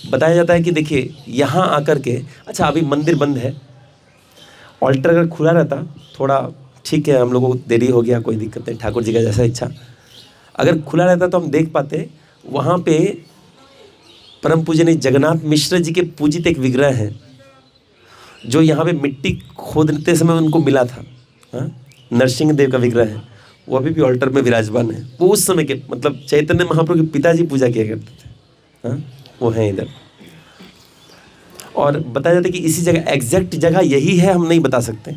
बताया जाता है कि देखिए यहाँ आकर के, अच्छा अभी मंदिर बंद है, ऑल्टर अगर खुला रहता थोड़ा ठीक है, हम लोगों को देरी हो गया, कोई दिक्कत नहीं, ठाकुर जी का जैसा इच्छा, अगर खुला रहता तो हम देख पाते वहाँ पे परम पूजनीय जगन्नाथ मिश्र जी के पूजित एक विग्रह है जो यहाँ पे मिट्टी खोदते समय उनको मिला था। हाँ, नरसिंह देव का विग्रह है, वो अभी भी ऑल्टर में विराजमान है। वो उस समय के मतलब चैतन्य महाप्रभु के पिताजी पूजा किया करते थे। हाँ, वो हैं इधर। और बताया जाता है कि इसी जगह, एग्जैक्ट जगह यही है हम नहीं बता सकते,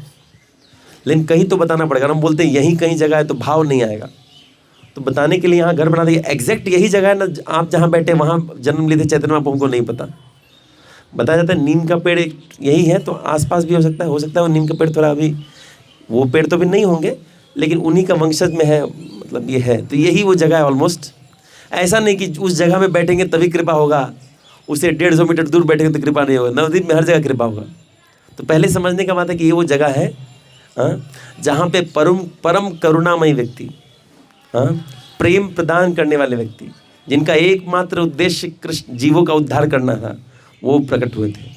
लेकिन कहीं तो बताना पड़ेगा। हम बोलते हैं यहीं कहीं जगह है तो भाव नहीं आएगा, तो बताने के लिए यहाँ घर बना दिया, एग्जैक्ट यही जगह है ना, आप जहाँ बैठे वहाँ जन्म लिए थे चैतन्य महाप्रभु को नहीं पता। बताया जाता है नीम का पेड़ यही है, तो आसपास भी हो सकता है वो नीम का पेड़ थोड़ा अभी, वो पेड़ तो भी नहीं होंगे लेकिन उन्हीं का वंशज में है, मतलब ये है, तो यही वो जगह है ऑलमोस्ट। ऐसा नहीं कि उस जगह में बैठेंगे तभी कृपा होगा, उससे 150 मीटर दूर बैठेंगे तो कृपा नहीं होगा। नवद्वीप में हर जगह कृपा होगा। तो पहले समझने का बात है कि ये वो जगह है जहाँ पे परम करुणामयी व्यक्ति, प्रेम प्रदान करने वाले व्यक्ति, जिनका एकमात्र उद्देश्य कृष्ण जीवों का उद्धार करना था, वो प्रकट हुए थे।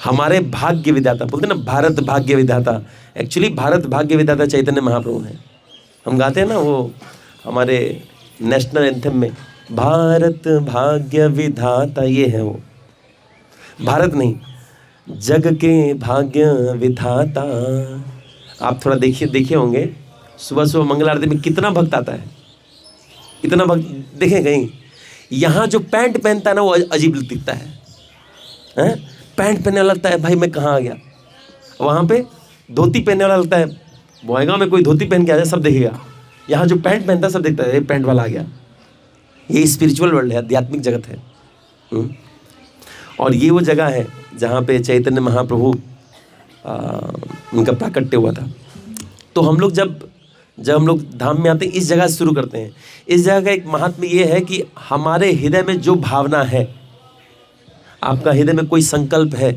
हमारे भाग्य विधाता, बोलते ना भारत भाग्य विधाता, एक्चुअली भारत भाग्य विधाता चैतन्य महाप्रभु हैं। हम गाते हैं ना वो हमारे नेशनल एंथम में, भारत भाग्य विधाता, ये है वो, भारत नहीं, जग के भाग्य विधाता। आप थोड़ा देखिए होंगे सुबह सुबह मंगल आरती में कितना भक्त आता है, इतना भक्त देखें कहीं। यहाँ जो पैंट पहनता है ना वो अजीब दिखता है, पैंट पहनने वाला लगता है भाई मैं कहाँ आ गया। वहाँ पे धोती पहनने वाला लगता है बोएगांव में कोई धोती पहन के आ जाए सब देखेगा। यहाँ जो पैंट पहनता है सब देखता है ये पैंट वाला आ गया। ये स्पिरिचुअल वर्ल्ड है, आध्यात्मिक जगत है। और ये वो जगह है जहाँ पे चैतन्य महाप्रभु उनका प्राकट्य हुआ था। तो हम लोग जब हम लोग धाम में आते हैं, इस जगह से शुरू करते हैं। इस जगह का एक महात्म्य ये है कि हमारे हृदय में जो भावना है, आपका हृदय में कोई संकल्प है,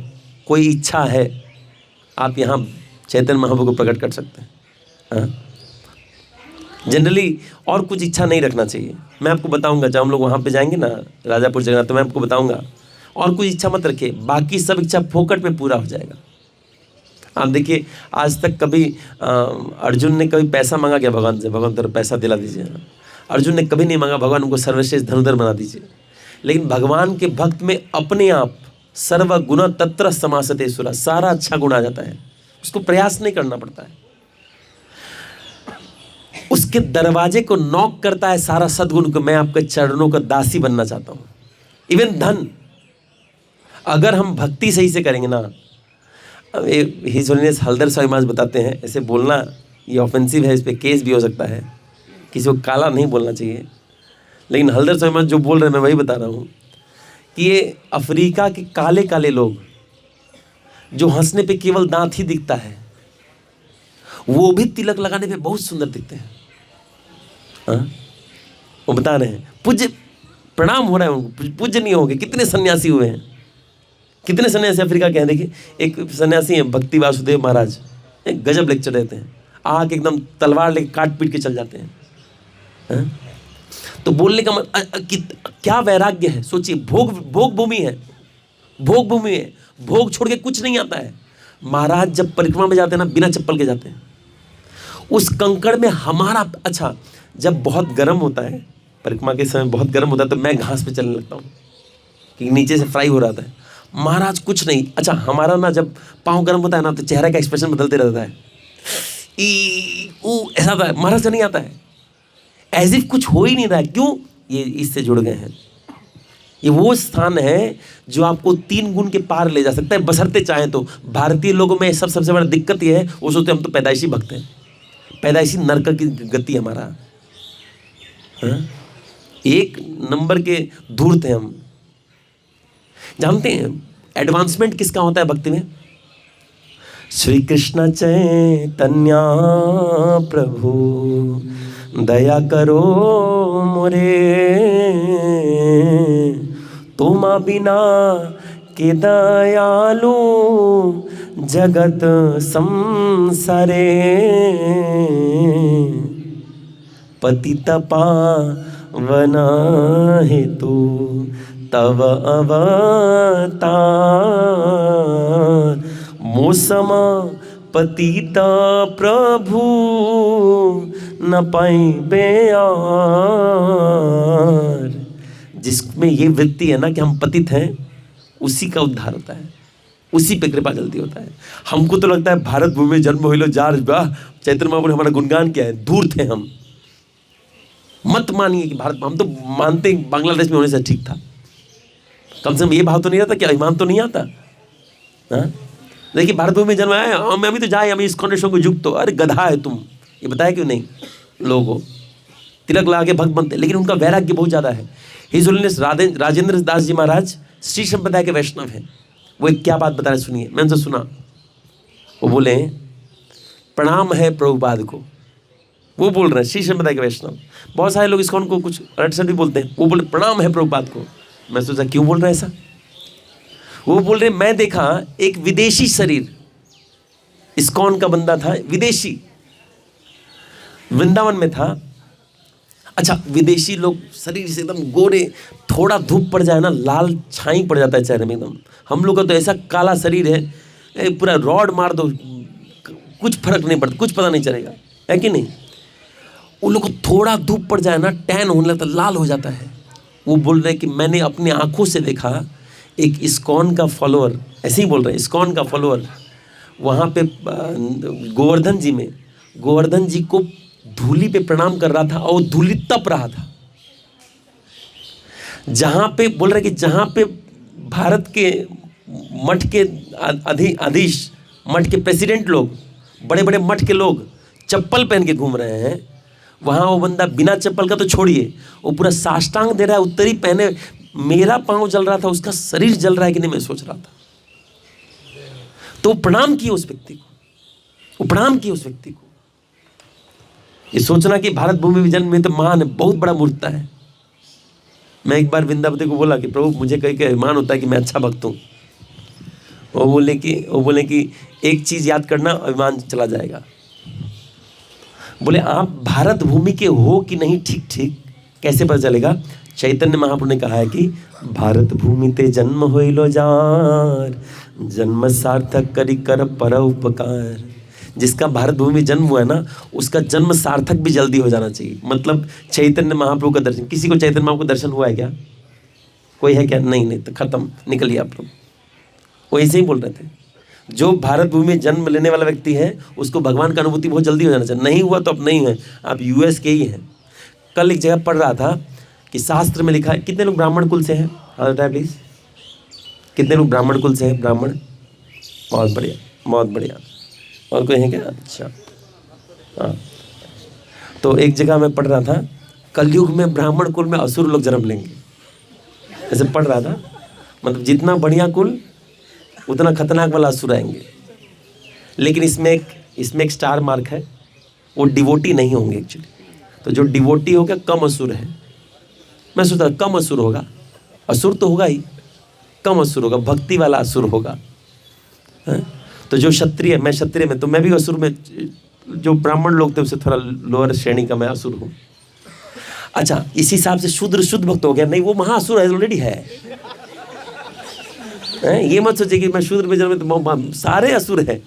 कोई इच्छा है, आप यहाँ चैतन्य महाप्रभु को प्रकट कर सकते हैं। जनरली और कुछ इच्छा नहीं रखना चाहिए। मैं आपको बताऊंगा जब हम लोग वहाँ पे जाएंगे ना राजापुर जगन्नाथ, तो मैं आपको बताऊंगा और कुछ इच्छा मत रखिए, बाकी सब इच्छा फोकट में पूरा हो जाएगा। आप देखिए आज तक कभी अर्जुन ने कभी पैसा मांगा क्या भगवान से, भगवान तेरा पैसा दिला दीजिए। अर्जुन ने कभी नहीं मांगा भगवान उनको सर्वश्रेष्ठ धनुधर बना दीजिए। लेकिन भगवान के भक्त में अपने आप सर्व गुण तत्र समासते सुरा, सारा अच्छा गुण आ जाता है, उसको प्रयास नहीं करना पड़ता है। उसके दरवाजे को नॉक करता है सारा सद्गुण को, मैं आपके चरणों का दासी बनना चाहता हूँ। इवन धन, अगर हम भक्ति सही से करेंगे ना, हिज होलीनेस हल्दर स्वामी महाराज बताते हैं, ऐसे बोलना ये ऑफेंसिव है, इस पर केस भी हो सकता है, किसी को काला नहीं बोलना चाहिए, लेकिन हल्दर स्वामी महाराज जो बोल रहे हैं मैं वही बता रहा हूँ कि ये अफ्रीका के काले काले लोग जो हंसने पे केवल दांत ही दिखता है, वो भी तिलक लगाने पे बहुत सुंदर दिखते हैं। वो बता रहे हैं पूज्य प्रणाम हो रहा है उनको, पूज्य नहीं होंगे। कितने सन्यासी हुए हैं, कितने सन्यासी अफ्रीका के हैं। देखिए एक सन्यासी हैं भक्ति वासुदेव महाराज, एक गजब लेक्चर देते हैं, आके एकदम तलवार लेके काट पीट के चल जाते हैं। तो बोलने का क्या वैराग्य है, सोचिए। भोग भूमि है, भोग भूमि है, भोग छोड़ के कुछ नहीं आता है। महाराज जब परिक्रमा में जाते हैं ना, बिना चप्पल के जाते हैं। उस कंकड़ में हमारा, अच्छा जब बहुत गर्म होता है, परिक्रमा के समय बहुत गर्म होता है, तो मैं घास पे चलने लगता हूँ क्योंकि नीचे से फ्राई हो रहा था। महाराज कुछ नहीं, अच्छा हमारा ना जब पाँव गर्म होता है ना तो चेहरे का एक्सप्रेशन बदलते रहता है, ऐसा आता है। महाराज का नहीं आता है, एज इफ कुछ हो ही नहीं रहा है। क्यों? ये इससे जुड़ गए हैं। ये वो स्थान है जो आपको 3 गुण के पार ले जा सकता है, बशर्ते चाहे तो। भारतीय लोगों में सबसे बड़ा दिक्कत ये है, वो सोचते हम तो पैदाइशी भक्त हैं, पैदाइशी नरक की गति हमारा। एक नंबर के धूर्त हैं हम। जानते हैं एडवांसमेंट किसका होता है भक्ति में? श्री कृष्ण चैतन्य प्रभु दया करो मोरे, तुमा बिना के दयालु जगत संसारे, पतित पावन हेतु तव अवतार, मोसमा पतिता प्रभु न पाइबे यार। जिसमें ये वृत्ति है ना कि हम पतित हैं, उसी का उद्धार होता है, उसी पे कृपा जल्दी होता है। हमको तो लगता है भारत भूमि में जन्म होइलो जार वाह, चैतन्य महाप्रभु ने हमारा गुणगान किया है, दूर थे हम। मत मानिए कि भारत, हम तो मानते बांग्लादेश में होने से ठीक था। कम से कम ये भाव तो नहीं रहता कि अभिमान तो नहीं आता। हाँ, देखिए भारत भूमि में जन्म आया, हम अभी तो जाए, हम इस कॉन्डेशन को जुग तो, अरे गधा है तुम, ये बताया क्यों नहीं लोगों को? तिलक लगा के भक्त बनते, लेकिन उनका वैराग्य बहुत ज़्यादा है। हिज होलीनेस राजेंद्र दास जी महाराज श्री संप्रदाय के वैष्णव हैं। वो एक क्या बात बता रहे, सुनिए, मैंने तो सुना। वो बोले प्रणाम है प्रभुपाद को, वो बोल रहे हैं श्री संप्रदाय के वैष्णव। बहुत सारे लोग इस्कॉन को कुछ रटसट भी बोलते हैं, वो बोले प्रणाम है प्रभुपाद को। मैं सोचा क्यों बोल रहे हैं ऐसा? वो बोल रहे मैं देखा एक विदेशी शरीर, इस्कॉन का बंदा था, विदेशी, वृंदावन में था। अच्छा, विदेशी लोग शरीर से एकदम गोरे, थोड़ा धूप पड़ जाए ना लाल छाई पड़ जाता है चेहरे में एकदम। हम लोग का तो ऐसा काला शरीर है, पूरा रॉड मार दो कुछ फर्क नहीं पड़ता, कुछ पता नहीं चलेगा, है कि नहीं? उन लोग को थोड़ा धूप पड़ जाए ना टैन होने लगता, लाल हो जाता है। वो बोल रहे कि मैंने अपनी आंखों से देखा एक इस्कॉन का फॉलोअर, ऐसे ही बोल रहे हैं, इस्कॉन का फॉलोअर वहाँ पे गोवर्धन जी में, गोवर्धन जी को धूली पे प्रणाम कर रहा था और धूली तप रहा था। जहाँ पे बोल रहे कि जहाँ पे भारत के मठ के अधीश मठ के प्रेसिडेंट लोग, बड़े बड़े मठ के लोग चप्पल पहन के घूम रहे हैं, वहाँ वो बंदा बिना चप्पल का तो छोड़िए, वो पूरा साष्टांग दे रहा है, उत्तरी पहने। मेरा पाँव जल रहा था, उसका शरीर जल रहा है कि नहीं, मैं सोच रहा था। तो प्रणाम किए उस व्यक्ति को, वो प्रणाम किए उस व्यक्ति को। ये सोचना कि भारत भूमि विजन में तो महान है, बहुत बड़ा मूर्खता है। मैं एक बार वृंदावती को बोला कि प्रभु मुझे कहीं का अभिमान होता है कि मैं अच्छा भक्त हूँ। वो बोले कि एक चीज़ याद करना, अभिमान चला जाएगा। बोले आप भारत भूमि के हो कि नहीं, ठीक ठीक कैसे पता चलेगा? चैतन्य महाप्रभु ने कहा है कि भारत भूमि ते जन्म होइलो जार, जन्म सार्थक करी कर पर उपकार। जिसका भारत भूमि में जन्म हुआ है ना, उसका जन्म सार्थक भी जल्दी हो जाना चाहिए। मतलब चैतन्य महाप्रभु का दर्शन, किसी को चैतन्य महाप्रभु का दर्शन हुआ है क्या? कोई है क्या? नहीं, तो खत्म, निकलिए आप लोग। वो ऐसे ही बोल रहे थे, जो भारत भूमि में जन्म लेने वाला व्यक्ति है उसको भगवान का अनुभूति बहुत जल्दी हो जाना चाहिए। नहीं हुआ तो अब नहीं है, आप यूएस के ही हैं। कल एक जगह पढ़ रहा था कि शास्त्र में लिखा है, कितने लोग ब्राह्मण कुल से हैं? हाँ बताए प्लीज़, कितने लोग ब्राह्मण कुल से हैं? ब्राह्मण, बहुत बढ़िया, बहुत बढ़िया। और कोई है क्या? अच्छा, हाँ। तो एक जगह मैं पढ़ रहा था, कलयुग में ब्राह्मण कुल में असुर लोग जन्म लेंगे, ऐसे पढ़ रहा था। मतलब जितना बढ़िया कुल उतना खतरनाक वाला असुर आएंगे। लेकिन इसमें एक स्टार मार्क है, वो डिवोटी नहीं होंगे एक्चुअली। तो जो डिवोटी होगा कम असुर है। मैं सोचता कम असुर होगा, असुर तो होगा ही, कम असुर होगा, भक्ति वाला असुर होगा। तो जो क्षत्रिय, मैं क्षत्रिय में, तो मैं भी असुर में, जो ब्राह्मण लोग थे उससे थोड़ा लोअर श्रेणी का मैं असुर हूँ। अच्छा, इस हिसाब से शूद्र शुद्ध भक्त हो गया? नहीं, वो महाअसुर है, ऑलरेडी है। ये मत सोचिए कि मैं शूद्र में जन्मे तो सारे असुर हैं।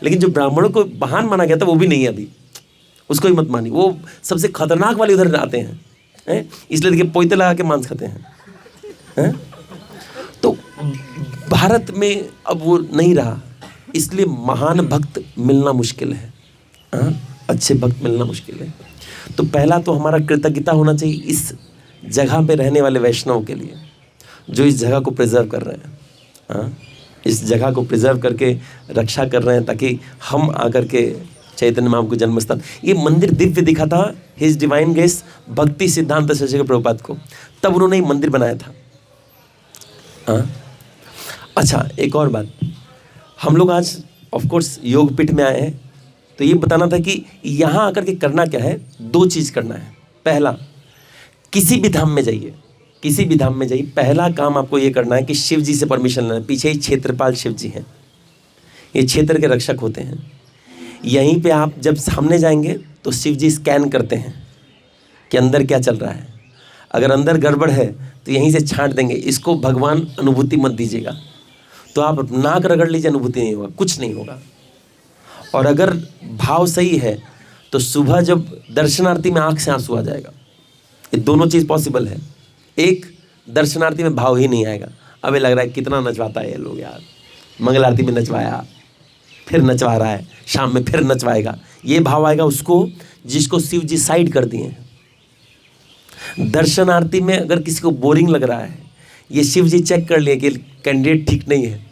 लेकिन जो ब्राह्मणों को महान माना गया था वो भी नहीं है अभी, उसको ही मत मानिए। वो सबसे खतरनाक वाले उधर आते हैं, इसलिए देखिए पोइते लगा के मांस खाते हैं। तो भारत में अब वो नहीं रहा, इसलिए महान भक्त मिलना मुश्किल है। अच्छे भक्त मिलना मुश्किल है। तो पहला तो हमारा कृतज्ञता होना चाहिए इस जगह पे रहने वाले वैष्णव के लिए, जो इस जगह को प्रिजर्व कर रहे हैं। इस जगह को प्रिजर्व करके रक्षा कर रहे हैं, ताकि हम आकर के चैतन्य महाप्रभु को जन्म स्थान, ये मंदिर दिव्य दिखा था हिज डिवाइन ग्रेस भक्ति सिद्धांत शशिकर प्रभुपाद को, तब उन्होंने ये मंदिर बनाया था। अच्छा, एक और बात, हम लोग आज ऑफ कोर्स योगपीठ में आए हैं, तो ये बताना था कि यहाँ आकर के करना क्या है। दो चीज़ करना है। पहला, किसी भी धाम में जाइए, किसी भी धाम में जाइए, पहला काम आपको ये करना है कि शिव जी से परमिशन लेना है। पीछे ही क्षेत्रपाल शिव जी हैं, ये क्षेत्र के रक्षक होते हैं। यहीं पे आप जब सामने जाएंगे तो शिव जी स्कैन करते हैं कि अंदर क्या चल रहा है। अगर अंदर गड़बड़ है तो यहीं से छांट देंगे, इसको भगवान अनुभूति मत दीजिएगा। तो आप नाक रगड़ लीजिए, अनुभूति नहीं होगा, कुछ नहीं होगा। और अगर भाव सही है तो सुबह जब दर्शनार्थी में आंख से आंसू आ जाएगा। ये दोनों चीज़ पॉसिबल है। एक, दर्शनार्थी में भाव ही नहीं आएगा, अब ये लग रहा है कितना नचवाता है ये लोग यार, मंगल आरती में नचवाया, फिर नचवा रहा है, शाम में फिर नचवाएगा। ये भाव आएगा उसको जिसको शिव जी साइड कर दिए हैं। दर्शन आरती में अगर किसी को बोरिंग लग रहा है, ये शिव जी चेक कर लिए कि कैंडिडेट ठीक नहीं है,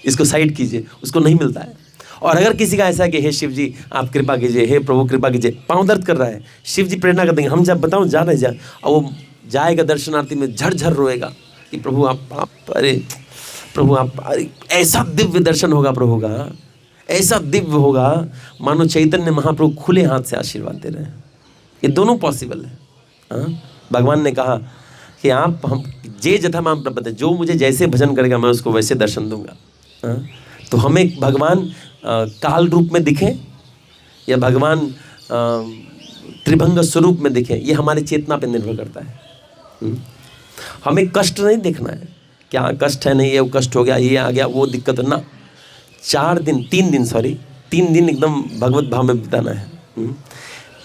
इसको साइड कीजिए, उसको नहीं मिलता है। और अगर किसी का ऐसा है कि हे शिव जी आप कृपा कीजिए, हे प्रभु कृपा कीजिए, पाँव दर्द कर रहा है, शिव जी प्रेरणा कर देंगे, हम जब बताऊँ जा रहे जा, और वो जाएगा दर्शनार्थी में झरझर रोएगा कि प्रभु आप अरे प्रभु आप, अरे ऐसा दिव्य दर्शन होगा प्रभु का, ऐसा दिव्य होगा मानो चैतन्य महाप्रभु खुले हाथ से आशीर्वाद दे रहे हैं। ये दोनों पॉसिबल है। हाँ, भगवान ने कहा कि आप हम जे जथा माम प्रपद्ये, जो मुझे जैसे भजन करेगा मैं उसको वैसे दर्शन दूंगा। हाँ, तो हमें भगवान काल रूप में दिखे या भगवान त्रिभंग स्वरूप में दिखे, ये हमारे चेतना पर निर्भर करता है। हमें कष्ट नहीं देखना है, क्या कष्ट है, नहीं ये कष्ट हो गया, ये आ गया, वो दिक्कत ना। 3 दिन एकदम भगवत भाव में बिताना है।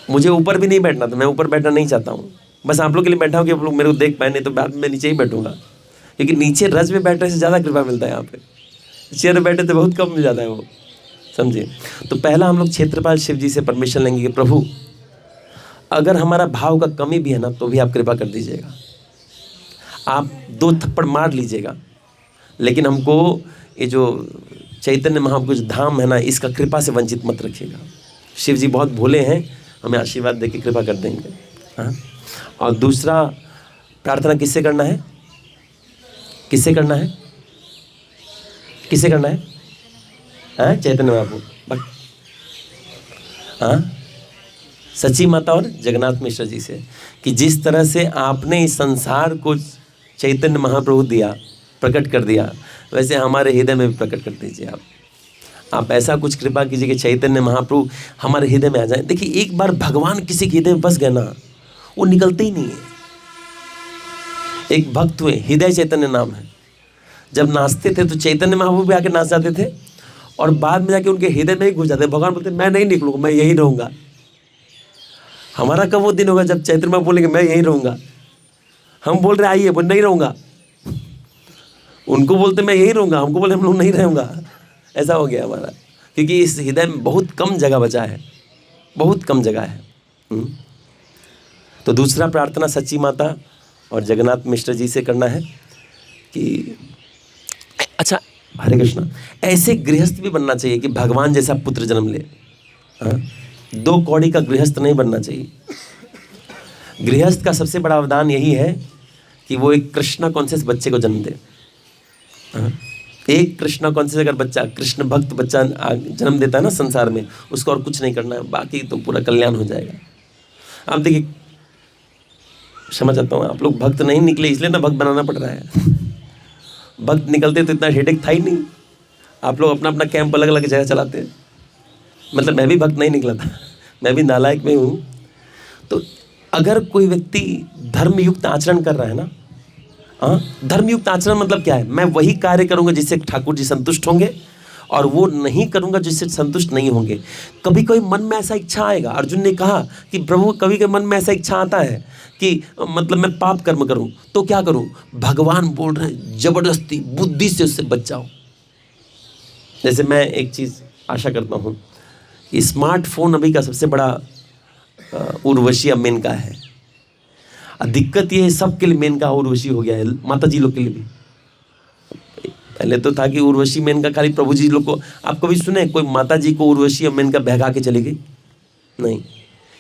मुझे ऊपर भी नहीं बैठना, तो मैं ऊपर बैठना नहीं चाहता हूँ, बस आप लोग के लिए बैठा हूँ कि आप लोग मेरे को देख पाए, नहीं तो बाद में नीचे ही बैठूंगा, क्योंकि नीचे रज में बैठने से ज़्यादा कृपा मिलता है। यहाँ पे चेयर में बैठे तो बहुत कम मिल जाता है वो, समझिए। तो पहला हम लोग क्षेत्रपाल शिव जी से परमिशन लेंगे कि प्रभु अगर हमारा भाव का कमी भी है ना तो भी आप कृपा कर दीजिएगा, आप 2 थप्पड़ मार लीजिएगा, लेकिन हमको ये जो चैतन्य महाप्रभु जो धाम है ना, इसका कृपा से वंचित मत रखिएगा। शिव जी बहुत भोले हैं, हमें आशीर्वाद दे के कृपा कर देंगे। हाँ, और दूसरा प्रार्थना किससे करना है, किससे करना है, किससे करना है? हाँ, चैतन्य महाप्रभु, हाँ, सची माता और जगन्नाथ मिश्र जी से, कि जिस तरह से आपने इस संसार को चैतन्य महाप्रभु दिया, प्रकट कर दिया, वैसे हमारे हृदय में भी प्रकट कर दीजिए आप ऐसा कुछ कृपा कीजिए कि चैतन्य महाप्रभु हमारे हृदय में आ जाए। देखिए, एक बार भगवान किसी के हृदय में बस गए ना, वो निकलते ही नहीं है। एक भक्त हुए, हृदय चैतन्य नाम है, जब नाचते थे तो चैतन्य महाप्रभु भी आके नाच जाते थे, और बाद में जाके उनके हृदय में ही घुस जाते। भगवान बोलते मैं नहीं निकलूंगा, मैं यहीं रहूँगा। हमारा कब वो दिन होगा जब चैतन्य महाप्रभु बोलेंगे मैं यहीं रहूँगा? हम बोल रहे आइए, वो नहीं रहूँगा, उनको बोलते मैं यहीं रहूँगा, हमको बोले हम लोग नहीं रहूँगा। ऐसा हो गया हमारा, क्योंकि इस हृदय में बहुत कम जगह बचा है, बहुत कम जगह है। तो दूसरा प्रार्थना सच्ची माता और जगन्नाथ मिश्र जी से करना है कि अच्छा, हरे कृष्णा, ऐसे गृहस्थ भी बनना चाहिए कि भगवान जैसा पुत्र जन्म ले। हाँ, 2 कौड़ी का गृहस्थ नहीं बनना चाहिए। गृहस्थ का सबसे बड़ा अवदान यही है कि वो एक कृष्णा कॉन्शियस बच्चे को जन्म दे। हाँ, एक कृष्णा कॉन्शियस अगर बच्चा, कृष्ण भक्त बच्चा जन्म देता है ना संसार में, उसको और कुछ नहीं करना है, बाकी तो पूरा कल्याण हो जाएगा। आप देखिए, क्षमा चाहता हूँ, आप लोग भक्त नहीं निकले इसलिए ना भक्त बनाना पड़ रहा है। भक्त निकलते तो इतना हेडेक था ही नहीं। आप लोग अपना अपना कैंप अलग अलग जगह चलाते हैं। मतलब मैं भी भक्त नहीं निकला था, मैं भी नालायक में हूँ। तो अगर कोई व्यक्ति धर्मयुक्त आचरण कर रहा है ना, हाँ, धर्मयुक्त आचरण मतलब क्या है? मैं वही कार्य करूँगा जिससे ठाकुर जी संतुष्ट होंगे, और वो नहीं करूँगा जिससे संतुष्ट नहीं होंगे। कभी कोई मन में ऐसा इच्छा आएगा, अर्जुन ने कहा कि प्रभु कभी के मन में ऐसा इच्छा आता है कि मतलब मैं पाप कर्म करूँ, तो क्या करूँ? भगवान बोल रहे हैं जबरदस्ती बुद्धि से उससे बच जाओ। जैसे मैं एक चीज़ आशा करता हूँ कि स्मार्टफोन अभी का सबसे बड़ा उर्वशी अब मेनका है। दिक्कत ये है सबके लिए मेनका उर्वशी हो गया है, माता जी लोग के लिए भी। पहले तो था कि उर्वशी मेनका खाली प्रभु जी लोग को। आप कभी सुने कोई माता जी को उर्वशी और मेनका बहका के चली गई? नहीं,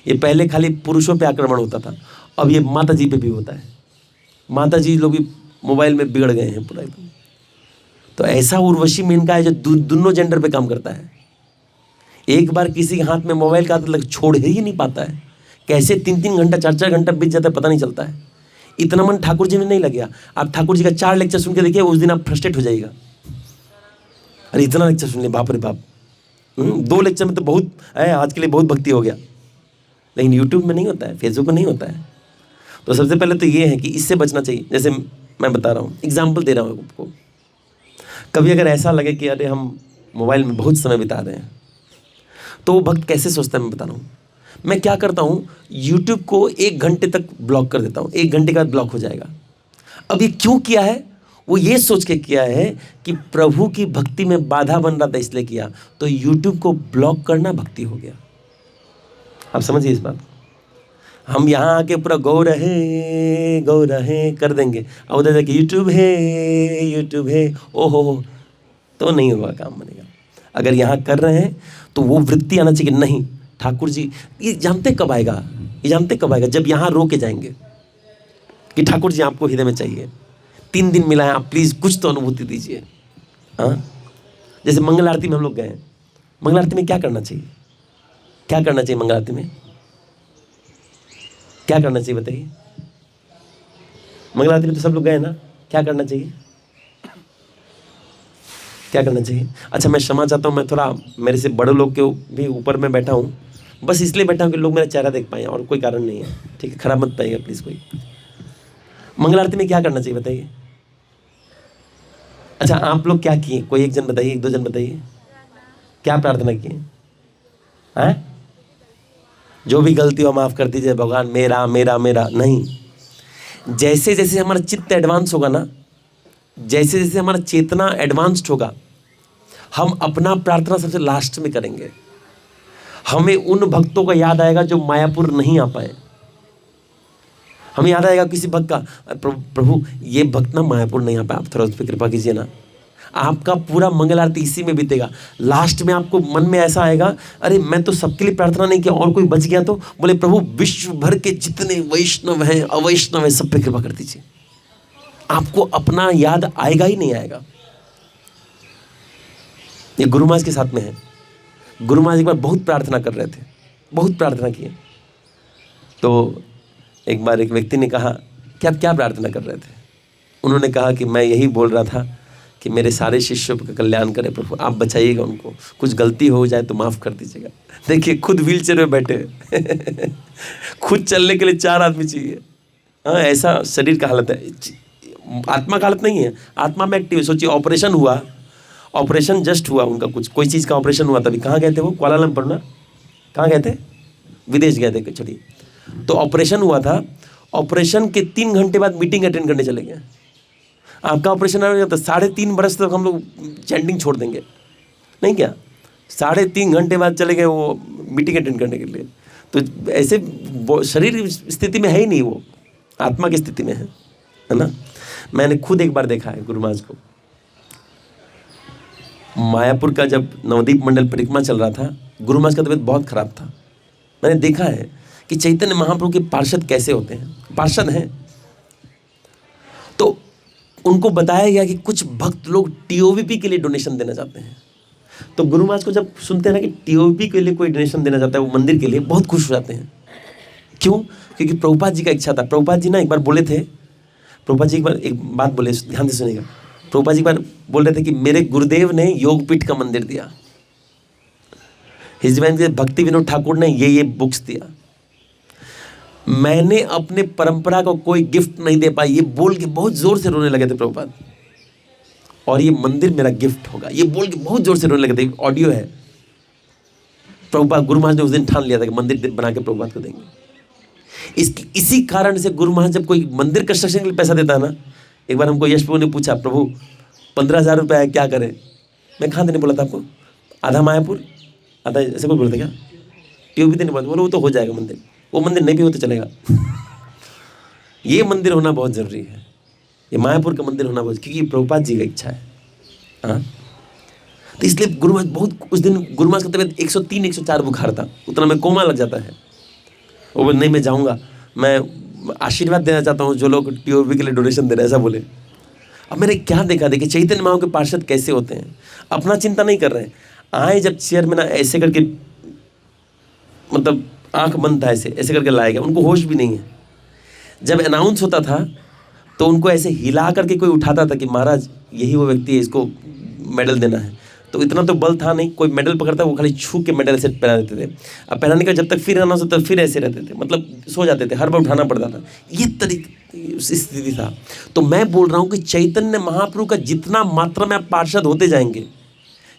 ये पहले खाली पुरुषों पे आक्रमण होता था, अब ये माता जी पे भी होता है। माता जी लोग भी मोबाइल में बिगड़ गए हैं पूरा एकदम। तो ऐसा उर्वशी मेनका है जो दोनों जेंडर पे काम करता है। एक बार किसी के हाथ में मोबाइल का आदत छोड़ ही नहीं पाता है, कैसे 3-3 घंटा 4-4 घंटा बीत जाता है पता नहीं चलता है। इतना मन ठाकुर जी में नहीं लग गया। आप ठाकुर जी का 4 लेक्चर सुन के देखिए, उस दिन आप फ्रस्ट्रेट हो जाइएगा। अरे इतना लेक्चर सुन लिया, बाप रे बाप। 2 लेक्चर में तो बहुत है, आज के लिए बहुत भक्ति हो गया। लेकिन यूट्यूब में नहीं होता है, फेसबुक में नहीं होता है। तो सबसे पहले तो ये है कि इससे बचना चाहिए। जैसे मैं बता रहा हूँ, एग्जाम्पल दे रहा हूँ आपको। कभी अगर ऐसा लगे कि अरे हम मोबाइल में बहुत समय बिता रहे हैं, तो वो भक्त कैसे सोचता है मैं बता रहा हूँ। मैं क्या करता हूँ, यूट्यूब को 1 घंटे तक ब्लॉक कर देता हूँ, 1 घंटे के बाद ब्लॉक हो जाएगा। अब ये क्यों किया है? वो ये सोच के किया है कि प्रभु की भक्ति में बाधा बन रहा था इसलिए किया। तो यूट्यूब को ब्लॉक करना भक्ति हो गया। आप समझिए इस बात को। हम यहाँ आके पूरा गौ रहे कर देंगे, और उधर जाके यूट्यूब है ओहो, तो नहीं होगा, काम बनेगा। अगर यहाँ कर रहे हैं तो वो वृत्ति आना चाहिए, नहीं ठाकुर जी, ये जानते कब आएगा, जब यहाँ रो के जाएंगे कि ठाकुर जी आपको हृदय में चाहिए, 3 दिन मिला है, आप प्लीज़ कुछ तो अनुभूति दीजिए। हाँ, जैसे मंगल आरती में हम लोग गए, मंगल आरती में क्या करना चाहिए? मंगल आरती में क्या करना चाहिए बताइए? मंगल आरती में तो सब लोग गए ना, क्या करना चाहिए? अच्छा, मैं क्षमा चाहता हूँ, मैं थोड़ा मेरे से बड़े लोग के भी ऊपर में बैठा हूँ, बस इसलिए बैठा हूँ कि लोग मेरा चेहरा देख पाएँ, और कोई कारण नहीं है, ठीक है? खराब मत पाइएगा प्लीज़ कोई। मंगल आरती में क्या करना चाहिए बताइए? अच्छा, आप लोग क्या किए? कोई एक जन बताइए, 1-2 जन बताइए, क्या प्रार्थना किए हैं? जो भी गलती हो माफ़ कर दीजिए भगवान, मेरा मेरा मेरा नहीं। जैसे जैसे हमारा चित्त एडवांस होगा ना, जैसे जैसे हमारा चेतना एडवांस्ड होगा, हम अपना प्रार्थना सबसे लास्ट में करेंगे। हमें उन भक्तों का याद आएगा जो मायापुर नहीं आ पाए। हमें याद आएगा किसी भक्त का, प्रभु ये भक्त ना मायापुर नहीं आ पाया, आप थोड़ा उस पर कृपा कीजिए ना। आपका पूरा मंगल आरती इसी में बीतेगा। लास्ट में आपको मन में ऐसा आएगा, अरे मैं तो सबके लिए प्रार्थना नहीं किया, और कोई बच गया तो? बोले प्रभु विश्व भर के जितने वैष्णव हैं अवैष्णव हैं सब पे कृपा कर दीजिए। आपको अपना याद आएगा ही नहीं आएगा। ये गुरु महाराज के साथ में है। गुरु महाराज एक बार बहुत प्रार्थना कर रहे थे, बहुत प्रार्थना किए। तो एक बार एक व्यक्ति ने कहा कि आप क्या प्रार्थना कर रहे थे? उन्होंने कहा कि मैं यही बोल रहा था कि मेरे सारे शिष्यों का कल्याण करें प्रभु, आप बचाइएगा उनको, कुछ गलती हो जाए तो माफ़ कर दीजिएगा। देखिए, खुद व्हील चेयर में बैठे खुद चलने के लिए 4 आदमी चाहिए। हाँ, ऐसा शरीर का हालत है, आत्मा का हालत नहीं है। आत्मा में एक्टिव है। सोचिए, ऑपरेशन जस्ट हुआ उनका, कुछ कोई चीज़ का ऑपरेशन हुआ, तभी कहाँ गए थे वो? कुआलालंपुर ना, कहाँ गए थे? विदेश गए थे, छोड़िए। तो ऑपरेशन हुआ था, ऑपरेशन के 3 घंटे बाद मीटिंग अटेंड करने चले गए। आपका ऑपरेशन हो जाता 3.5 बरस तक हम लोग चैंटिंग छोड़ देंगे, नहीं क्या? 3.5 घंटे बाद चले गए वो मीटिंग अटेंड करने के लिए। तो ऐसे शरीर स्थिति में है ही नहीं, वो आत्मा की स्थिति में है ना। मैंने खुद एक बार देखा है गुरु महाराज को, मायापुर का जब नवदीप मंडल परिक्रमा चल रहा था, गुरु महाराज का तबीयत बहुत खराब था। मैंने देखा है कि चैतन्य महाप्रभु के पार्षद कैसे होते हैं, पार्षद हैं। तो उनको बताया गया कि कुछ भक्त लोग टीओवीपी के लिए डोनेशन देना चाहते हैं। तो गुरु महाराज को जब सुनते हैं ना कि टीओवीपी के लिए कोई डोनेशन देना चाहता है, वो मंदिर के लिए, बहुत खुश हो जाते हैं। क्यों? क्योंकि प्रभुपाद जी का इच्छा था। प्रभुपाद जी ना एक बार बोले थे, प्रभुपाद जी एक बार एक बात बोले, ध्यान से सुनिएगा। प्रभुपाद जी एक बार बोल रहे थे कि मेरे गुरुदेव ने योगपीठ का मंदिर दिया, हिज डिवाइन ग्रेस भक्ति विनोद ठाकुर ने ये बुक्स दिया, मैंने अपने परंपरा को कोई गिफ्ट नहीं दे पाई। ये बोल के बहुत जोर से रोने लगे थे प्रभुपाद, और ये मंदिर मेरा गिफ्ट होगा, ये बोल के बहुत जोर से रोने लगे थे। ऑडियो है। प्रभुपाद, गुरु महाराज ने उस दिन ठान लिया था कि मंदिर बना के प्रभुपाद को देंगे। इसी कारण से गुरु महाराज जब कोई मंदिर कंस्ट्रक्शन के लिए पैसा देता है ना, एक बार हमको यश प्रभु ने पूछा, प्रभु 15,000 रुपये है, क्या करें? मैं कहाँ देने बोला था आपको? आधा मायापुर, आधा ऐसे कोई बोलते क्या? ट्यूब भी देने बोला, बोलो वो तो हो जाएगा मंदिर। वो मंदिर नहीं भी हो तो चलेगा ये मंदिर होना बहुत ज़रूरी है, ये मायापुर का मंदिर होना बहुत, क्योंकि प्रभुपाद जी का इच्छा है। हाँ, तो इसलिए गुरु महाराज बहुत, उस दिन गुरु महाराज का तबियत 103-104 बुखार था, उतना में कोमा लग जाता है। वो नहीं, मैं जाऊँगा, मैं आशीर्वाद देना चाहता हूँ जो लोग टीओवी के लिए डोनेशन दे रहे हैं, ऐसा बोले। अब मैंने क्या देखा, देखिए चैतन्य महाप्रभु के पार्षद कैसे होते हैं, अपना चिंता नहीं कर रहे हैं। आए जब चेयर में ना ऐसे करके, मतलब आंख बंद था, ऐसे ऐसे करके लाएगा, उनको होश भी नहीं है। जब अनाउंस होता था तो उनको ऐसे हिला करके कोई उठाता था कि महाराज यही वो व्यक्ति है, इसको मेडल देना है। तो इतना तो बल था नहीं, कोई मेडल पकड़ता वो खाली छू के मेडल ऐसे पहना देते थे। अब पहनाने का जब तक फिर आना तब फिर ऐसे रहते थे, मतलब सो जाते थे, हर बार उठाना पड़ता था, ये तरीके स्थिति था। तो मैं बोल रहा हूँ कि चैतन्य महाप्रभु का जितना मात्रा में आप पार्षद होते जाएंगे,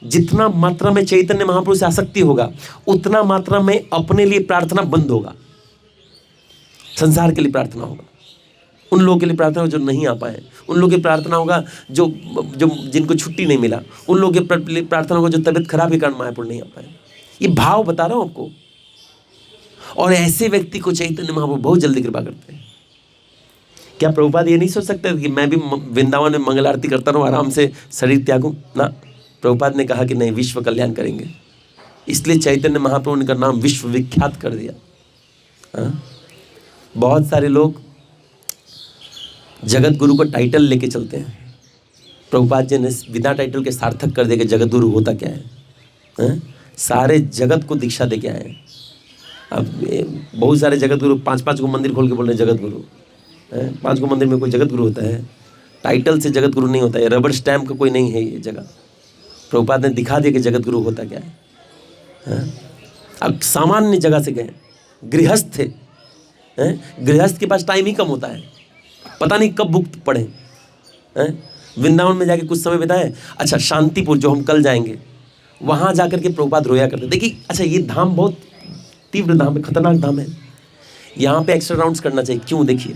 जितना मात्रा में चैतन्य महाप्रभु से आसक्ति होगा, उतना मात्रा में अपने लिए प्रार्थना बंद होगा, संसार के लिए प्रार्थना होगा, उन लोगों के लिए प्रार्थना जो नहीं आ पाए, उन लोगों की प्रार्थना होगा जो जो जिनको छुट्टी नहीं मिला, उन लोगों के लिए प्रार्थना होगा जो तबीयत खराब के कारण मायापुर नहीं आ पाए। ये भाव बता रहा हूँ आपको। और ऐसे व्यक्ति को चैतन्य महाप्रभु बहुत जल्दी कृपा करते हैं। क्या प्रभुपाद ये नहीं सोच सकते कि मैं भी वृंदावन में मंगल आरती करता रहूँ, आराम से शरीर त्यागूं? ना, प्रभुपाद ने कहा कि नहीं, विश्व कल्याण करेंगे। इसलिए चैतन्य महाप्रभु ने का नाम विश्व विख्यात कर दिया। हाँ? बहुत सारे लोग जगत गुरु को टाइटल लेके चलते हैं। प्रभुपाद जी ने बिना टाइटल के सार्थक कर दिया कि जगत गुरु होता क्या है। सारे जगत को दीक्षा दे के आए हैं। अब बहुत सारे जगत गुरु 5-5 को मंदिर खोल के बोल रहे हैं जगत गुरु। 5 को मंदिर में कोई जगत गुरु होता है? टाइटल से जगत गुरु नहीं होता है, रबर स्टैम्प का कोई नहीं है ये जगह। प्रभुपाद ने दिखा दिया कि जगत गुरु होता क्या है। अब सामान्य जगह से गए, गृहस्थ थे, गृहस्थ के पास टाइम ही कम होता है, पता नहीं कब बुक पढ़े। वृंदावन में जाके कुछ समय बिताए। अच्छा, शांतिपुर जो हम कल जाएंगे, वहाँ जाकर के प्रभुपाद रोया करते। देखिए, अच्छा, ये धाम बहुत तीव्र धाम है, खतरनाक धाम है। यहाँ पे एक्स्ट्रा राउंड्स करना चाहिए। क्यों? देखिए,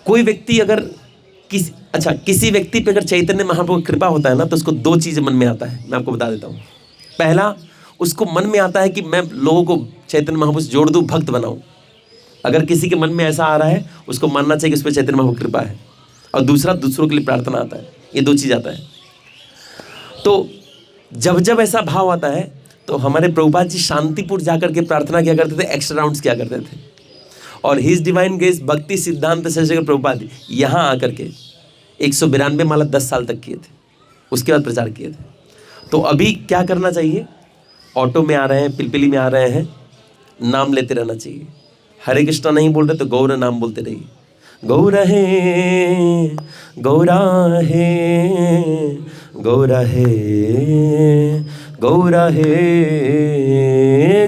कोई व्यक्ति अगर किसी व्यक्ति पे अगर चैतन्य महाप्रभु की कृपा होता है ना, तो उसको 2 चीज़ें मन में आता है। मैं आपको बता देता हूँ। पहला, उसको मन में आता है कि मैं लोगों को चैतन्य महाप्रभु से जोड़ दूँ, भक्त बनाऊँ। अगर किसी के मन में ऐसा आ रहा है, उसको मानना चाहिए कि उस पर चैतन्य महाप्रभु की कृपा है। और दूसरा, दूसरों के लिए प्रार्थना आता है। ये 2 चीज़ आता है। तो जब जब ऐसा भाव आता है, तो हमारे प्रभुपाद जी शांतिपुर जाकर के प्रार्थना किया करते थे, एक्स्ट्रा राउंड्स किया करते थे। और हिज डिवाइन ग्रेस भक्ति सिद्धांत शशिखर प्रभुपाद यहाँ आकर के 192 माला 10 साल तक किए थे। उसके बाद प्रचार किए थे। तो अभी क्या करना चाहिए? ऑटो में आ रहे हैं, पिलपिली में आ रहे हैं, नाम लेते रहना चाहिए। हरे कृष्णा नहीं बोल रहे तो गौर नाम बोलते रहिए। गौर है, गौरा है, गौरा है, गौरा है,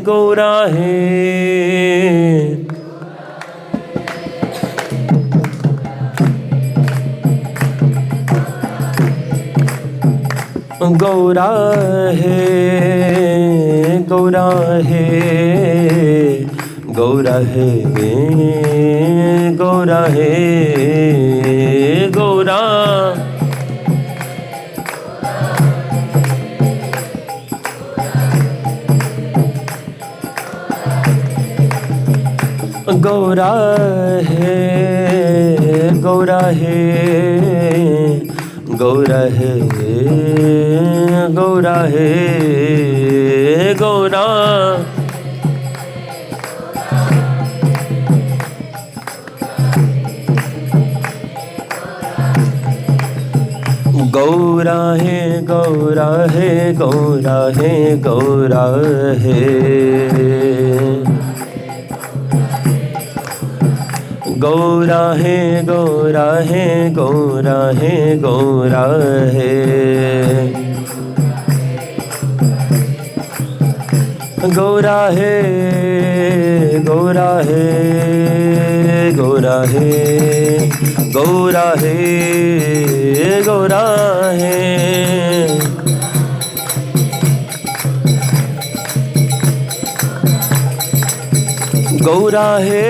गौरा है। गौरा है, गौरा है, गौरा है, गौरा है, गौरा। गौरा है, गौरा है, गौरा है, गौरा है, गौरा। गौरा है, गौरा है, गौरा है, गौरा है। गौरा है, गौरा है, गौरा है, गौरा है। गौरा है, गौरा है, गौरा है, गौरा है, गौरा है। गौरा है,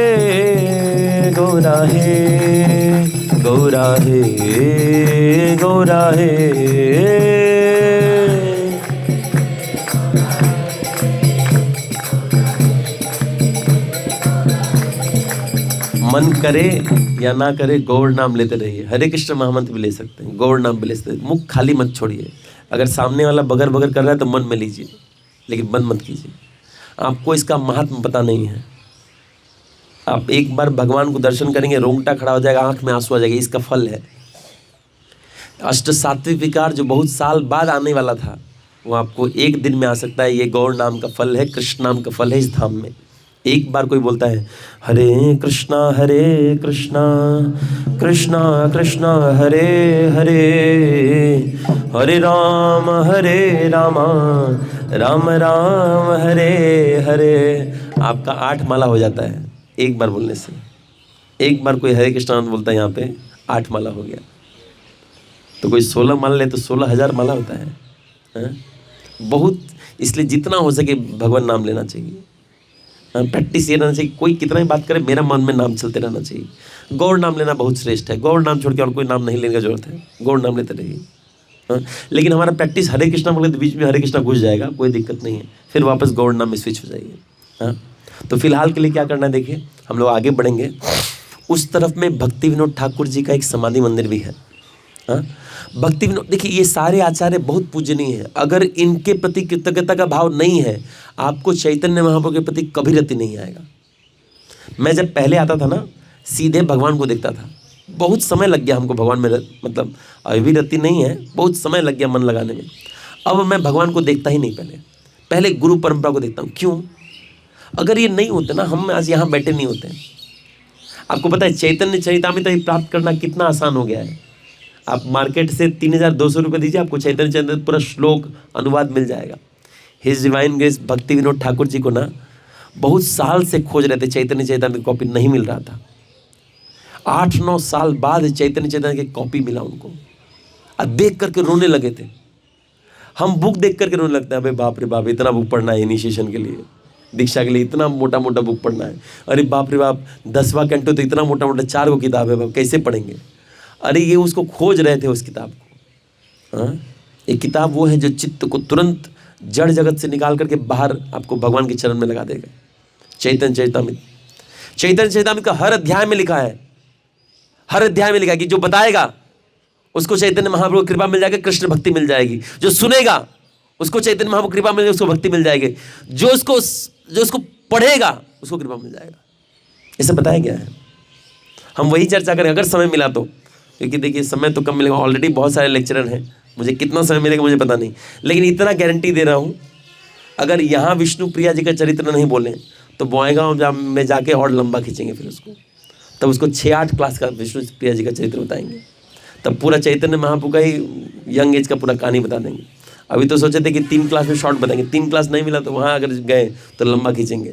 गौरा है, गौरा है, गौरा है। मन करे या ना करे, गौर नाम लेते रहिए। हरे कृष्ण महामंत्र भी ले सकते हैं, गौर नाम भी ले सकते हैं। मुख खाली मत छोड़िए। अगर सामने वाला बगर बगर कर रहा है तो मन में लीजिए, लेकिन बंद मत कीजिए। आपको इसका महात्म पता नहीं है। आप एक बार भगवान को दर्शन करेंगे, रोंगटा खड़ा हो जाएगा, आंख में आंसू आ जाएगा। इसका फल है। अष्ट सात्विक विकार जो बहुत साल बाद आने वाला था, वो आपको एक दिन में आ सकता है। ये गौर नाम का फल है, कृष्ण नाम का फल है इस धाम में। एक बार कोई बोलता है हरे कृष्णा कृष्णा कृष्णा हरे हरे, हरे राम राम राम हरे हरे, आपका 8 माला हो जाता है एक बार बोलने से। एक बार कोई हरे कृष्णा बोलता है यहाँ पे 8 माला हो गया। तो कोई 16 माला ले तो 16,000 माला होता है, हाँ? बहुत, इसलिए जितना हो सके भगवान नाम लेना चाहिए। प्रैक्टिस ये रहना चाहिए, कोई कितना ही बात करे मेरा मन में नाम चलते रहना चाहिए। गौर नाम लेना बहुत श्रेष्ठ है, गौर नाम छोड़ के और कोई नाम नहीं लेने की जरूरत है, गौर नाम लेते रहिए। हाँ, लेकिन हमारा प्रैक्टिस हरे कृष्णा बोले तो बीच में हरे कृष्णा घुस जाएगा, कोई दिक्कत नहीं है, फिर वापस गौर नाम में स्विच हो जाइए। हाँ, तो फिलहाल के लिए क्या करना है देखिए, हम लोग आगे बढ़ेंगे। उस तरफ में भक्ति विनोद ठाकुर जी का एक समाधि मंदिर भी है। हाँ, भक्ति विनोद, देखिए ये सारे आचार्य बहुत पूजनीय हैं। अगर इनके प्रति कृतज्ञता का भाव नहीं है, आपको चैतन्य महाप्रभु के प्रति कभी रति नहीं आएगा। मैं जब पहले आता था ना, सीधे भगवान को देखता था। बहुत समय लग गया हमको भगवान में, मतलब अभी भी रति नहीं है, बहुत समय लग गया मन लगाने में। अब मैं भगवान को देखता ही नहीं, पहले गुरु परंपरा को देखता हूँ। क्यों? अगर ये नहीं होते ना, हम आज यहाँ बैठे नहीं होते। आपको पता है चैतन्य चरितामृत प्राप्त करना कितना आसान हो गया है। आप मार्केट से 3,200 रुपये दीजिए, आपको चैतन्य चरितामृत पूरा श्लोक अनुवाद मिल जाएगा। हिज डिवाइन ग्रेस भक्ति विनोद ठाकुर जी को ना बहुत साल से खोज रहे थे, चैतन्य चरितामृत कॉपी नहीं मिल रहा था। 8-9 साल बाद चैतन्य चरितामृत की कॉपी मिला उनको, और देख करके रोने लगे थे। हम बुक देख करके रोने लगते हैं, अबे बाप रे बाप, इतना बुक पढ़ना है इनिशिएशन के लिए, दीक्षा के लिए इतना मोटा मोटा बुक पढ़ना है। अरे बाप रे बाप, 10वां कैंटो तो इतना मोटा मोटा 4 गो किताब है, कैसे पढ़ेंगे? अरे ये उसको खोज रहे थे उस किताब को। हाँ, एक किताब वो है जो चित्त को तुरंत जड़ जगत से निकाल करके बाहर आपको भगवान के चरण में लगा देगा। चैतन्य चरितामृत, चैतन्य चरितामृत का हर अध्याय में लिखा है, हर अध्याय में लिखा है कि जो बताएगा उसको चैतन्य महाप्रभु की कृपा मिल जाएगी, कृष्ण भक्ति मिल जाएगी। जो सुनेगा उसको चैतन्य महाप्रभु की कृपा मिल जाएगी, उसको भक्ति मिल जाएगी। जो उसको पढ़ेगा उसको कृपा मिल जाएगा। ये सब बताया गया है। हम वही चर्चा करें अगर समय मिला तो, क्योंकि देखिए समय तो कम मिलेगा, ऑलरेडी बहुत सारे लेक्चरर हैं, मुझे कितना समय मिलेगा मुझे पता नहीं, लेकिन इतना गारंटी दे रहा हूँ, अगर यहाँ विष्णु प्रिया जी का चरित्र नहीं बोलें तो बोएगांव में जाके और लंबा खींचेंगे, फिर तब उसको 6-8 क्लास का विष्णु प्रिया जी का चरित्र बताएंगे, तब पूरा चैतन्य महाप्रभु का ही यंग एज का पूरा कहानी बता देंगे। अभी तो सोचे थे कि 3 क्लास में शॉर्ट बताएंगे, 3 क्लास नहीं मिला तो वहाँ अगर गए तो लंबा खींचेंगे,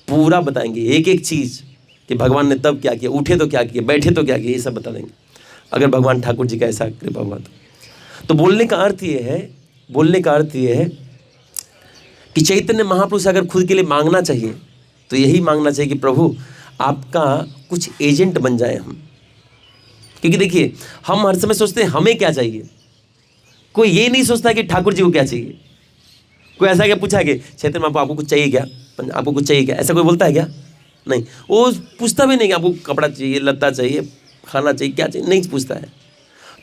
पूरा बताएंगे एक एक चीज़ कि भगवान ने तब क्या किया, उठे तो क्या किया, बैठे तो क्या किया, ये सब बता देंगे अगर भगवान ठाकुर जी का ऐसा कृपा हुआ तो बोलने का अर्थ ये है कि चैतन्य महाप्रभु से अगर खुद के लिए मांगना चाहिए तो यही मांगना चाहिए कि प्रभु आपका कुछ एजेंट बन जाए हम। क्योंकि देखिए हम हर समय सोचते हैं हमें क्या चाहिए, कोई ये नहीं सोचता कि ठाकुर जी को क्या चाहिए। कोई ऐसा क्या पूछा कि चैतन्य महाप्रभु आपको कुछ चाहिए क्या, आपको कुछ चाहिए क्या, ऐसा कोई बोलता है क्या? नहीं, वो पूछता भी नहीं कि आपको कपड़ा चाहिए, लत्ता चाहिए, खाना चाहिए, क्या चाहिए, नहीं पूछता है।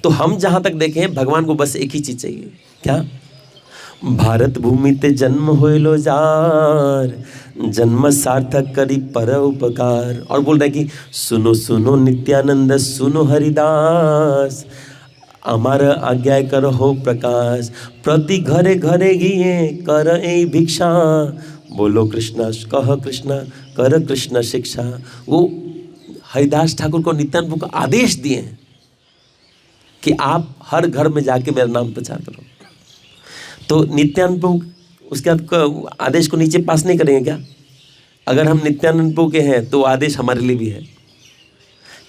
तो हम जहाँ तक देखें भगवान को बस एक ही चीज़ चाहिए, क्या? भारत भूमि ते जन्म होइलो जार, जन्म सार्थक करी पर उपकार। और बोल रहे कि सुनो सुनो नित्यानंद सुनो हरिदास, अमर आज्ञा कर हो प्रकाश, प्रति घरे घरे गिए कर ए भिक्षा, बोलो कृष्णा कह कृष्णा कर कृष्ण शिक्षा। वो हरिदास ठाकुर को नित्यानंद को आदेश दिए हैं कि आप हर घर में जाके मेरा नाम प्रचार करो। तो नित्यानंद प्रभु उसके बाद आदेश को नीचे पास नहीं करेंगे क्या? अगर हम नित्यानंद प्रभु के हैं तो आदेश हमारे लिए भी है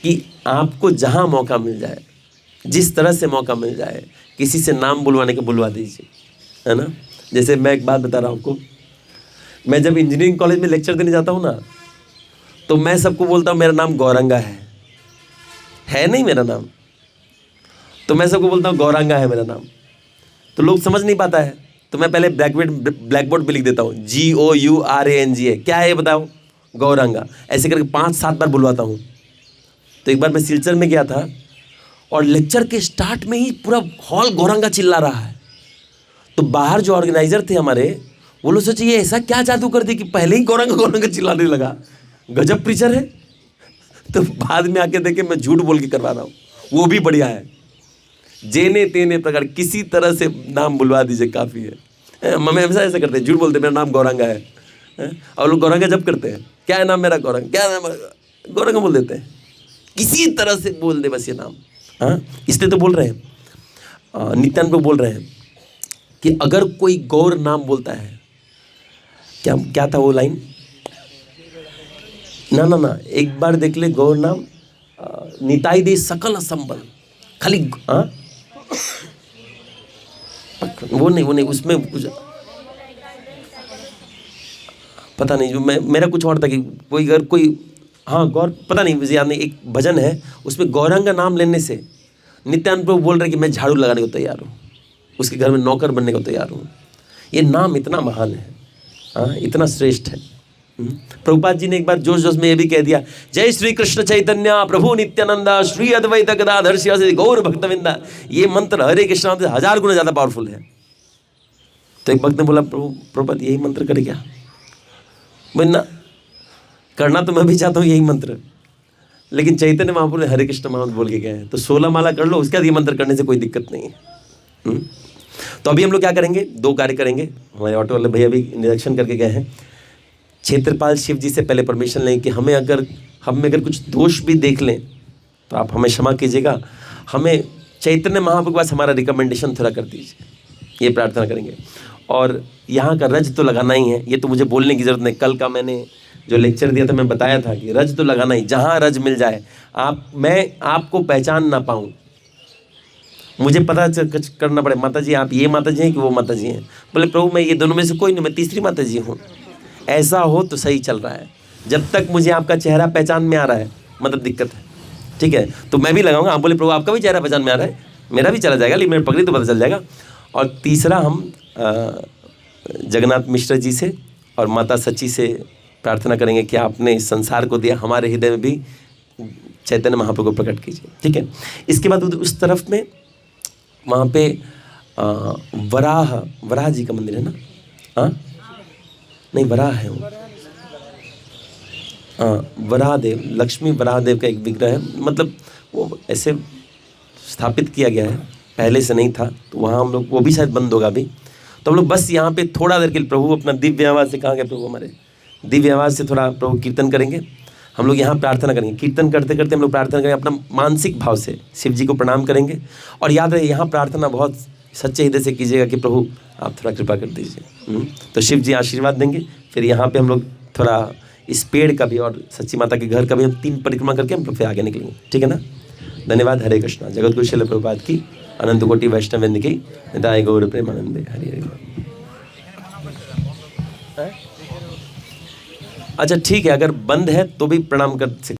कि आपको जहाँ मौका मिल जाए, जिस तरह से मौका मिल जाए, किसी से नाम बुलवाने का बुलवा दीजिए, है ना। जैसे मैं एक बात बता रहा हूँ आपको, मैं जब इंजीनियरिंग कॉलेज में लेक्चर देने जाता हूँ ना, तो मैं सबको बोलता हूँ मेरा नाम गौरंगा है नहीं मेरा नाम, तो मैं सबको बोलता हूँ गौरंगा है मेरा नाम। तो लोग समझ नहीं पाता है, तो मैं पहले ब्लैक बोर्ड पे लिख देता हूँ GOURANGA, क्या है ये बताओ, गौरंगा। ऐसे करके 5-7 बार बुलवाता हूँ। तो एक बार मैं सिलचर में गया था और लेक्चर के स्टार्ट में ही पूरा हॉल गौरंगा चिल्ला रहा है। तो बाहर जो ऑर्गेनाइजर थे हमारे, वो लोग सोचे ये ऐसा क्या जादू कर दी कि पहले ही गौरंगा गौरंगा चिल्लाने लगा, गजब प्रीचर है। तो बाद में आके देखे मैं झूठ बोल के करवा रहा हूँ, वो भी बढ़िया है। जेने तेने प्रकार किसी तरह से नाम बुलवा दीजिए, काफ़ी है। हम हमेशा ऐसा करते हैं, झूठ बोलते मेरा नाम गौरंगा है, और लोग गौरंग जब करते हैं, क्या है नाम मेरा गौरंग, क्या नाम गौरंग बोल देते हैं, किसी तरह से बोल दे बस ये नाम। हाँ, इसलिए तो बोल रहे हैं, नित्यानंद को बोल रहे हैं कि अगर कोई गौर नाम बोलता है, क्या क्या था वो लाइन, ना एक बार देख ले गौर नाम, निताई दे सकल संबल, खाली वो नहीं उसमें कुछ पता नहीं, जो मेरा कुछ और था कि कोई अगर कोई, हाँ गौर, पता नहीं मुझे याद नहीं, एक भजन है उसमें गौरंग का नाम लेने से नित्यानंद प्रभु बोल रहे कि मैं झाड़ू लगाने को तैयार हूँ, उसके घर में नौकर बनने को तैयार हूँ। ये नाम इतना महान है, हाँ इतना श्रेष्ठ है। प्रभुपाद जी ने एक बार जोश जोश में ये भी कह दिया, जय श्री कृष्ण चैतन्य प्रभु नित्यानंदा श्री अद्वैत गदाधर शिवासादि गौर भक्तविंदा। ये मंत्र हरे कृष्ण से 1000 गुना ज़्यादा पावरफुल है। तो एक भक्त ने बोला, प्रभुपाद यही मंत्र करे क्या? ना करना तो मैं भी चाहता हूँ यही मंत्र, लेकिन चैतन्य महाप्रभु ने हरे कृष्ण महामंत्र बोल के गए हैं, तो 16 माला कर लो, उसके बाद ये मंत्र करने से कोई दिक्कत नहीं है। तो अभी हम लोग क्या करेंगे, 2 कार्य करेंगे। हमारे ऑटो वाले भैया भी निरीक्षण करके गए हैं। क्षेत्रपाल शिव जी से पहले परमिशन लें कि हम में अगर कुछ दोष भी देख लें तो आप हमें क्षमा कीजिएगा, हमें चैतन्य महाप्रभु के पास हमारा रिकमेंडेशन थोड़ा कर दीजिए, ये प्रार्थना करेंगे। और यहाँ का रज तो लगाना ही है, ये तो मुझे बोलने की ज़रूरत नहीं। कल का मैंने जो लेक्चर दिया था मैं बताया था कि रज तो लगाना ही, जहाँ रज मिल जाए, मैं आपको पहचान ना पाऊँ, मुझे पता करना पड़े, माता जी आप ये माता जी हैं कि वो माता जी हैं। बोले प्रभु मैं ये दोनों में से कोई नहीं, मैं तीसरी माता जी हूँ। ऐसा हो तो सही चल रहा है, जब तक मुझे आपका चेहरा पहचान में आ रहा है मतलब दिक्कत है, ठीक है, तो मैं भी लगाऊंगा। आप बोले प्रभु आपका भी चेहरा पहचान में आ रहा है, मेरा भी चला जाएगा, लेकिन मेरे पगड़ी तो पता चल जाएगा। और तीसरा हम जगन्नाथ मिश्र जी से और माता सची से प्रार्थना करेंगे कि आपने इस संसार को दिया, हमारे हृदय में भी चैतन्य महाप्रभु को प्रकट कीजिए, ठीक है। इसके बाद उस तरफ में वहाँ पे वराह जी का मंदिर है ना, हाँ नहीं वराह है वो, हाँ वराहदेव, लक्ष्मी वराहदेव का एक विग्रह है, मतलब वो ऐसे स्थापित किया गया है, पहले से नहीं था, तो वहाँ हम लोग, वो भी शायद बंद होगा अभी, तो हम लोग बस यहाँ पे थोड़ा देर के लिए प्रभु अपना दिव्य आवाज़ से, कहाँ गए प्रभु हमारे, दिव्य आवाज़ से थोड़ा प्रभु कीर्तन करेंगे। हम लोग यहाँ प्रार्थना करेंगे, कीर्तन करते करते हम लोग प्रार्थना करेंगे, अपना मानसिक भाव से शिव जी को प्रणाम करेंगे। और याद रहे यहाँ प्रार्थना बहुत सच्चे हृदय से कीजिएगा कि प्रभु आप थोड़ा कृपा कर दीजिए, तो शिव जी आशीर्वाद देंगे। फिर यहाँ पे हम लोग थोड़ा इस पेड़ का भी और सच्ची माता के घर का भी हम 3 परिक्रमा करके हम लोग फिर आगे निकलेंगे, ठीक है ना। धन्यवाद। हरे कृष्णा। जगत गुरु श्रील प्रभुपाद की, अनंत कोटि वैष्णववृंद की, निताय गौर प्रेमानंदे। हरि हरि। अच्छा ठीक है, अगर बंद है तो भी प्रणाम कर सकते।